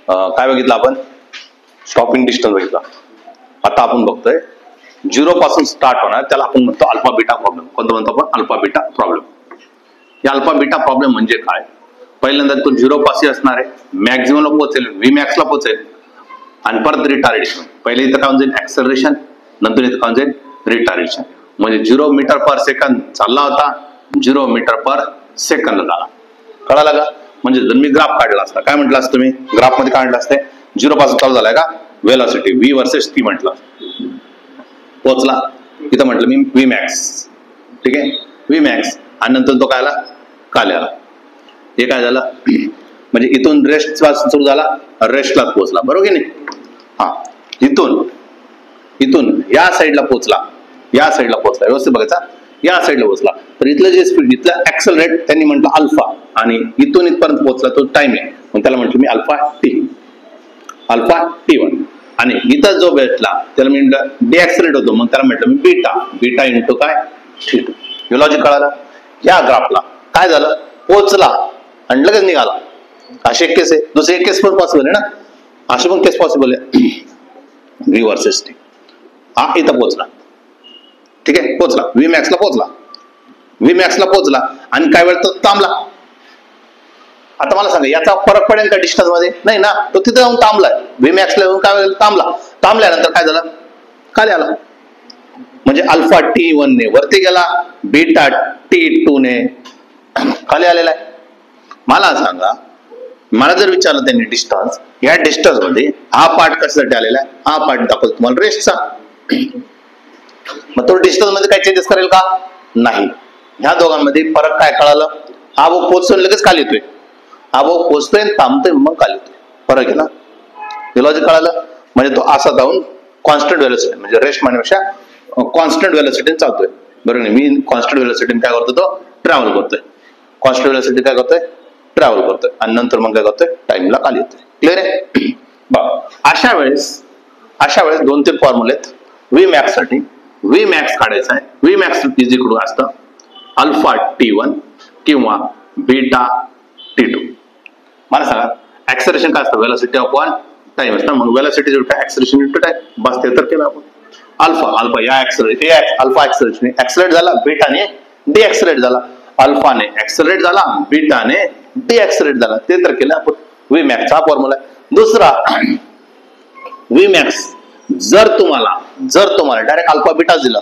काय बघितलं आपण? स्टॉपिंग डिस्टन्स बघितला. आता आपण बघतोय 0 पासून स्टार्ट होणार त्याला आपण म्हणतो अल्फा बीटा प्रॉब्लेम. कोणतं म्हणतो आपण? Alpha beta problem. या अल्फा बीटा प्रॉब्लेम म्हणजे काय? पहिल्यांदा तो 0 पाशी असणार आहे, मॅक्झिममला पोहोचेल, Vmax ला पोहोचेल आणि परत रिटार्डेशन. पहिले इथं काय जाईल? ऍक्सलरेशन, नंतर इथं काय जाईल? रिटार्डेशन. म्हणजे 0 मीटर पर सेकंद चालला होता, 0 मीटर पर सेकंद झाला. कळाला का? म्हणजे जर मी ग्राफ काढला असता, काय म्हटलं असतं मी? ग्राफ मध्ये काढलं असते 0 पासून चालू झालाय का? वेलॉसिटी V वर्सेस T म्हटलं, पोहोचला. इथं म्हटलं मी Vmax, ठीक आहे, Vmax, आणि नंतर तो काय आला? खाली आला. हे काय झालं? म्हणजे इथून रेस्ट सुरू झाला, रेस्टला पोहोचला, बरोबर की नाही? हा, इथून या साईडला पोहोचला, या साईडला पोहोचला, व्यवस्थित बघायचा, या साईडला पोहोचला. तर इथलं जे स्पीड, इथलं ऍक्सलरेट त्यांनी म्हटलं अल्फा, आणि इथून इथपर्यंत पोहोचला तो टाइम आहे, मग त्याला म्हटलं मी अल्फा T1. आणि इथं जो भेटला त्याला मी म्हटलं डिऍक्सलरेट होतो, मग त्याला म्हटलं मी बीटा इंटू काय? T2. हे लॉजिक कळालं? या ग्राफला काय झालं? पोहोचला आणि लगेच निघाला. अशी एक केस आहे. दुसरी एक केस पण पॉसिबल आहे ना, अशी पण केस पॉसिबल आहे. V versus T. हा इथं पोहोचला, ठीक आहे, पोहोचला, Vmax ला पोहोचला आणि काय वेळ तो थांबला. आता मला सांगा याचा फरक पडेल का डिस्टन्स मध्ये? नाही ना, तो तिथे जाऊन थांबलाय. Vmax ला येऊन काय वेळ थांबला, थांबल्यानंतर काय झालं? खाली आला. म्हणजे अल्फा T1 ने वरती गेला, बीटा T2 ने खाली आलेला आहे. मला सांगा, मला जर विचारलं त्यांनी डिस्टन्स, या डिस्टन्स मध्ये हा पार्ट कशासाठी आलेला आहे? हा पार्ट दाखवतो तुम्हाला रेस्टचा. मग तो डिस्टन्स मध्ये काय चेंजेस करेल का? नाही. ह्या दोघांमध्ये फरक काय कळालं? हा भाऊ पोहोचतोय लगेच खाली येतोय, हा भाऊ पोहोचतोय थांबतोय मग खाली येतोय. फरक आहे ना, हे लॉजिक कळालं? म्हणजे तो असा जाऊन कॉन्स्टंट व्हेलॉसिटी, म्हणजे रेस्ट म्हणण्यापेक्षा कॉन्स्टंट व्हेलॉसिटीने चालतोय, बरोबर नाही? मी कॉन्स्टंट व्हेलॉसिटीने काय करतो? तो ट्रॅव्हल करतोय. कॉन्स्टंट व्हेलॉसिटी काय करतोय? ट्रॅव्हल करतोय, आणि नंतर मग काय करतोय? टाइमला खाली येतोय. क्लिअर आहे? बघ, अशा वेळेस 2-3 फॉर्म्युले आहेत. Vmax साठी Vmax काढायचा आहे. Vmax इज इक्वल असतं अल्फा T1 किंवा बीटा T2. मला सांगा ऍक्सलरेशन काय असतं? वेलोसिटी अपॉन टाइम असतं. मग वेलोसिटी जो काय? Acceleration into time. बस ते तर केलं आपण. अल्फा या अल्फा ऍक्सलरेशन ऍक्सलरेट झाला, बीटाने डिऍक्सलरेट झाला. अल्फाने ऍक्सलरेट झाला, बीटाने डिऍक्सलरेट झाला. ते तर केलं आपण. Vmax चा फॉर्म्युला. दुसरा Vmax जर तुम्हाला डायरेक्ट अल्फा बीटा दिला,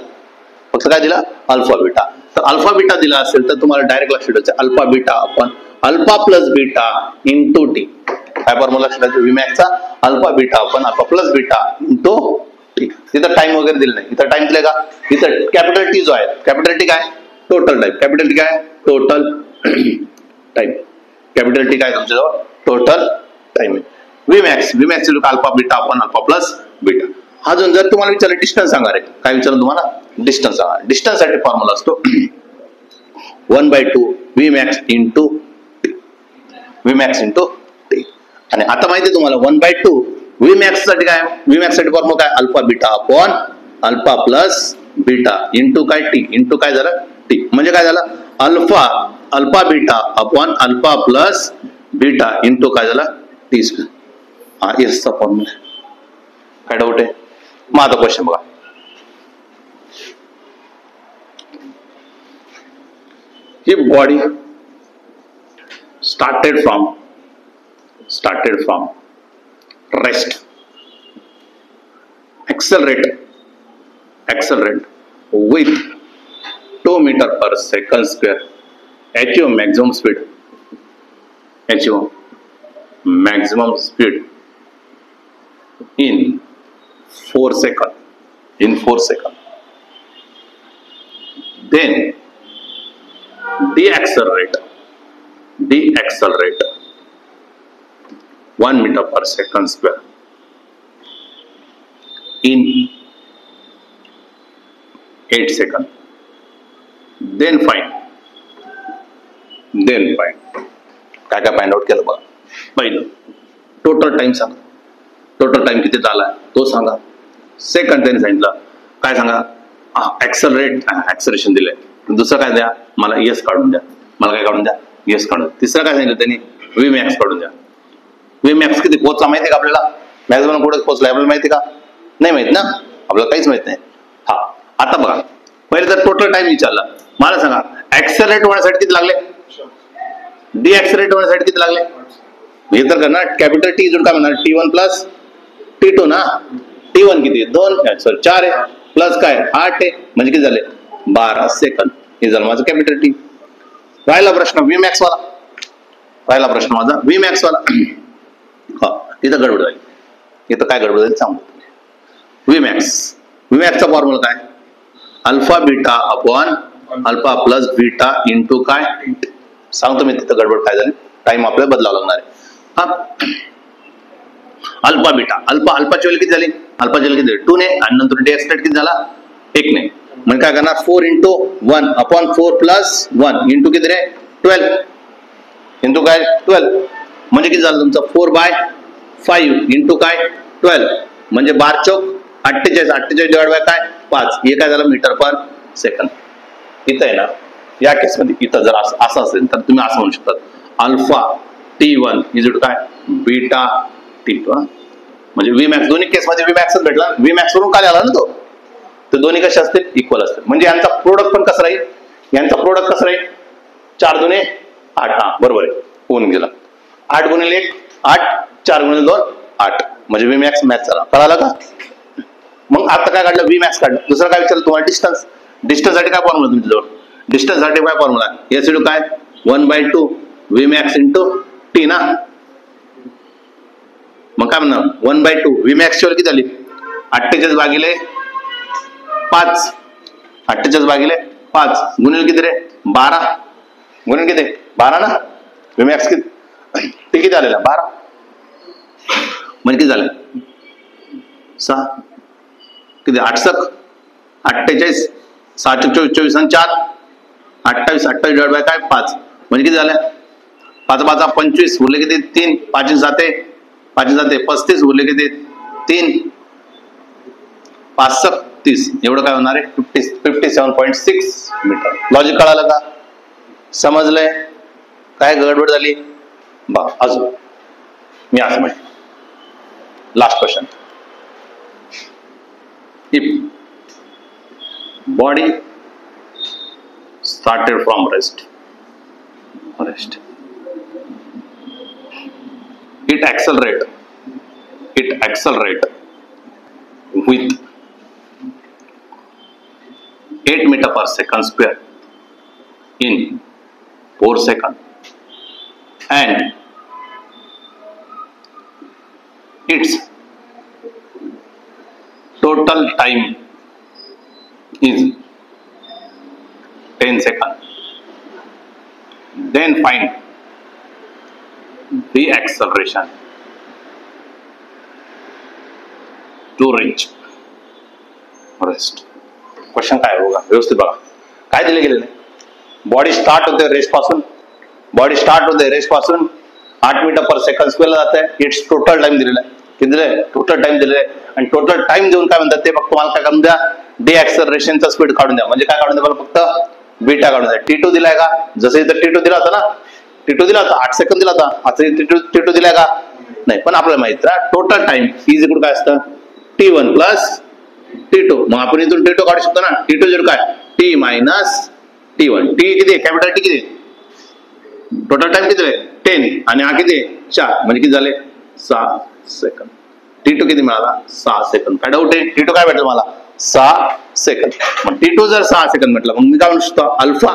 फक्त काय दिला? Alpha beta. तर अल्फा बीटा दिला असेल तर तुम्हाला डायरेक्ट लक्षात ठेवायचं अल्फा बीटा आपण alpha plus beta into T. काय फॉर्म्युला लक्षात ठेवायचं? Vmax चा अल्फा बीटा आपण alpha plus beta into T. तिथं टाइम वगैरे दिलं नाही. इथं टाइम दिले का? इथं कॅपिटल टी जो आहे, कॅपिटल टी काय? Total time. कॅपिटल टी काय? Total time. कॅपिटल टी काय तुमच्याजवळ? Total time. Vmax alpha beta आपण अल्फा प्लस बीटा. अजून जर तुम्हाला विचारलं डिस्टन्स सांगा रे, काय विचारलं तुम्हाला? डिस्टन्स सांगा. डिस्टन्स साठी फॉर्म्युला असतो 1/2 Vmax इंटू टी. आणि आता माहिती आहे तुम्हाला 1/2 Vmax साठी काय? Vmax साठी फॉर्म्युला काय? Alpha beta upon alpha plus beta into काय? टी. इंटू काय झालं? टी. म्हणजे काय झालं? Alpha beta upon alpha plus beta into काय झालं? T square. हा एसचा फॉर्म्युला. काय डाऊट आहे? मग आता क्वेश्चन बघा. ही body started from rest, accelerate with 2 meter per second square, achieve maximum speed in 4 seconds. Then deaccelerate 1 meter per second square in 8 seconds. Then find काय find out केलं बघा. पहिलं टोटल टाइम सांगा. Total time किती झाला तो सांगा. Second त्यांनी सांगितलं काय सांगा? ऍक्सलरेशन दिलंय. दुसरं काय द्या? मला यस काढून द्या. मला काय काढून द्या? यस काढून. तिसरं काय सांगितलं त्यांनी? Vmax काढून द्या. वी मॅक्स किती पोहोचला माहिती का आपल्याला? मॅक्सिमम कुठे पोहोचला आपल्याला माहिती का? नाही माहित ना, आपल्याला काहीच माहित नाही. हा आता बघा, पहिले तर टोटल टाइम विचारला. मला सांगा ऍक्सेलरेट होण्यासाठी किती लागले, डिऍक्सेलरेट होण्यासाठी किती लागले? हे तर करणार कॅपिटल टी जोड काय म्हणणार, T1 प्लस T2 ना. T1 किती 2 सॉरी 4 आहे प्लस काय 8 आहे म्हणजे किती झाले 12 सेकंद. हे झालं माझं कॅपिटल टी. राहिला प्रश्न व्ही मॅक्स वाला, राहिला प्रश्न माझा व्ही मॅक्स वाला. हा तिथं गडबड झाली, इथं काय गडबड झाली सांगतो. व्ही मॅक्सचा फॉर्म्युला काय, alpha beta upon alpha plus beta into काय, सांगतो मी तिथं गडबड काय झाली. टाइम आपल्याला बदलावा लागणार आहे. हा अल्फा बीटा, अल्फाची व्हॅल्यू किती झाली, अल्फाची व्हॅल्यू किती 2 ने आणि नंतर डिएक्सलेट किती झाला 1 ने. म्हणजे काय करणार 4 इंटू 1 अपॉन 4 प्लस 1 इंटू किती रे 12 इंटू काय 12 म्हणजे किती झालं तुमचं 4/5 इंटू काय 12 म्हणजे 12 चौक 48, 48 डिवाइड बाय काय 5, हे काय झालं मीटर पर सेकंद. इथं आहे ना या केसमध्ये इथं जर असं असेल तर तुम्ही असं म्हणू शकता अल्फा T1 इज काय बीटा T2. म्हणजे व्ही मॅक्स दोन्ही केसमध्ये व्ही मॅक्सच भेटला, व्ही मॅक्स वरून काय आला ना तो, तर दोन्ही कसे असतील इक्वल असतील. म्हणजे यांचा प्रोडक्ट पण कसं राहील, यांचा प्रोडक्ट कसं राहील 4 दुने 8. हा बरोबर आहे होऊन गेला 8 गुणिले 1 8 4 गुणिले 2 8 म्हणजे व्ही मॅक्स मॅच झाला. कळाला का? मग आता काय काढलं व्ही मॅक्स काढलं. दुसरं काय विचारलं तुम्हाला डिस्टन्स, डिस्टन्स साठी काय फॉर्म्युला तुमच्याजवळ, डिस्टन्स साठी काय फॉर्म्युला यासाठी काय 1/2 व्ही मॅक्स इंटू टी ना. मग काय म्हणणार 1/2 व्ही मॅक्स ची किती झाली 48 भागिले 5, 48 भागिले 5 गुणिले किती रे 12 गुणिले किती 12 ना. व्ही मॅक्स किती ते किती आलेला 12 म्हणजे किती झालं 6 किती 8 सक 48 6 24 24 आणि 4 28 28 डिवाइड बाय काय 5 म्हणजे किती झालं 5 5 25 उरले किती 3 5 7 5 7 35 उरले किती 3 5 सक 30 एवढं काय होणार आहे 57.6 मीटर. लॉजिक कळालं का, समजलंय काय गडबड झाली बा. अजून मी असं म्हणतो last question, if body started from rest it accelerate with 8 meter per second square in 4 seconds and its total time is 10 seconds. Then find the acceleration to reach rest. Question काय होगा व्यवस्थित बघा काय दिले गेलेले. बॉडी स्टार्ट होते rest पासून, body start होते रेस्ट पासून 8 मीटर पर सेकंड स्क्वेअरला जात आहे. इट्स टोटल टाइम दिलेला आहे, किती दिलंय टोटल टाइम दिलेला आहे. आणि टोटल टाइम देऊन काय म्हणतात ते फक्त तुम्हाला काय काढून द्या डिऍक्सलरेशनचा स्पीड काढून द्या. म्हणजे काय काढून द्या मला फक्त बीटा काढून द्या. T2 दिलाय का, जसं इथं T2 दिला होता ना, T2 दिला होता 8 सेकंद दिला होता, आता T2 दिलाय का नाही. पण आपल्याला माहित आहे टोटल टाइम इज इक्वल काय असतं T1 प्लस T2. मग आपण इथून T2 काढू शकतो ना. T2 जर काय T मायनस T1. T किती कॅपिटल T किती टोटल टाइम किती आहे 10 आणि हा किती 4 म्हणजे किती झाले 6 सेकंद. T2 किती मिळाला 6 सेकंद. काय डाऊट आहे T2 काय भेटलं मला 6 सेकंद. मग T2 जर 6 सेकंद म्हटलं मग मी काय म्हणू शकतो अल्फा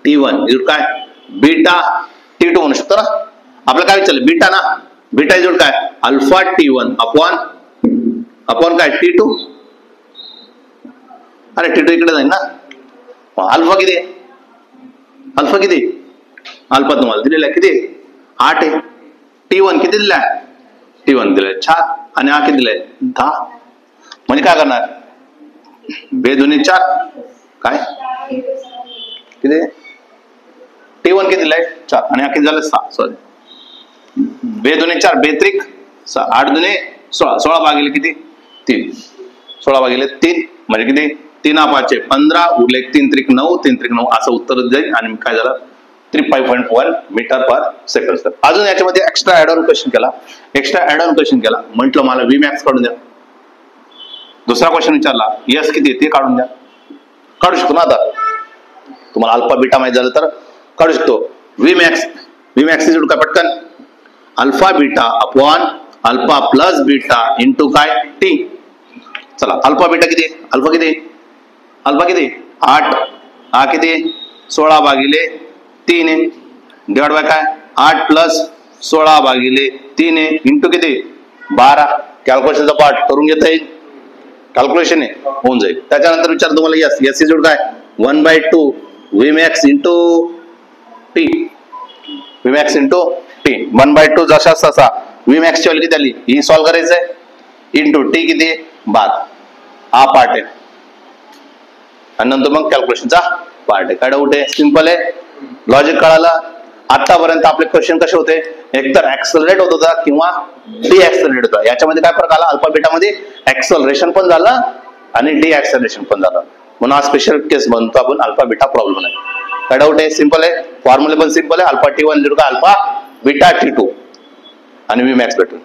T1 इज काय बीटा T2 म्हणू शकतो ना. आपलं काय विचारलं बीटा ना, बीटा इज काय अल्फा T1 अपॉन काय T2. अरे T2 इकडे जाईल ना. अल्फा किती अल्फा किती अल्फा तुम्हाला दिलेला आहे किती 8 आहे. T1 किती दिलाय T1 दिलाय 4 आणि हा किती दिलाय 10. म्हणजे काय करणार 2 दुनी 4 काय किती T1 किती दिलाय 4 आणि हा किती झालं 6 सॉरी 2 दुनी 4 2 त्रिक 6 8 दुनी 16 16 भागिले किती 3 16 भागिले 3 म्हणजे किती 3 5 15 उरले 3 त्रिक 9 3 त्रिक 9 असं उत्तर जाईल. आणि काय झालं 3.1 मीटर पर सेकंड सर. अजून याच्यामध्ये एक्स्ट्रा ऍड ऑन क्वेश्चन केला, म्हटलं मला व्ही मॅक्स काढून द्या. दुसरा क्वेश्चन विचारला यस किती ते काढून द्या. काढू शकतो ना, आता तुम्हाला अल्फा बीटा माहित झालं तर काढू शकतो. व्ही मॅक्स काय पटकन alpha beta upon alpha plus beta into काय टी. चला अल्फा बीटा किती, अल्फा किती 8, हा किती 16 भागिले 3 आहे, डिवाइड बाय काय 8 प्लस 16 भागिले 3 आहे, इंटू किती 12. कॅल्क्युलेशनचा पार्ट करून घेता येईल, कॅल्क्युलेशन आहे होऊन जाईल. त्याच्यानंतर विचार तुम्हाला यस इज काय 1/2 व्ही मॅक्स इंटू टी, 1/2 जशाच तसा व्ही मॅक्स ची व्हॅल्यू किती आली ही सॉल्व्ह करायचं आहे, इंटू टी किती बाद, हा पार्ट आहे. आणि नंतर मग कॅल्क्युलेशनचा पार्ट आहे. काय डाऊट आहे, सिंपल आहे, लॉजिक कळालं. आतापर्यंत आपले क्वेश्चन कसे होते, एकतर ऍक्सलरेट होत होता किंवा डिऍक्सलरेट होता. याच्यामध्ये काय फरक आला, अल्फा बीटा मध्ये ऍक्सलरेशन पण झालं आणि डिऍक्सलरेशन पण झालं, म्हणून हा स्पेशल केस बनतो आपण अल्फा बीटा प्रॉब्लेम आहे. काय डाऊट आहे, सिंपल आहे, फॉर्म्युला पण सिंपल आहे, अल्फा T1 काय अल्फा बीटा T2 आणि व्ही मॅक्स भेटून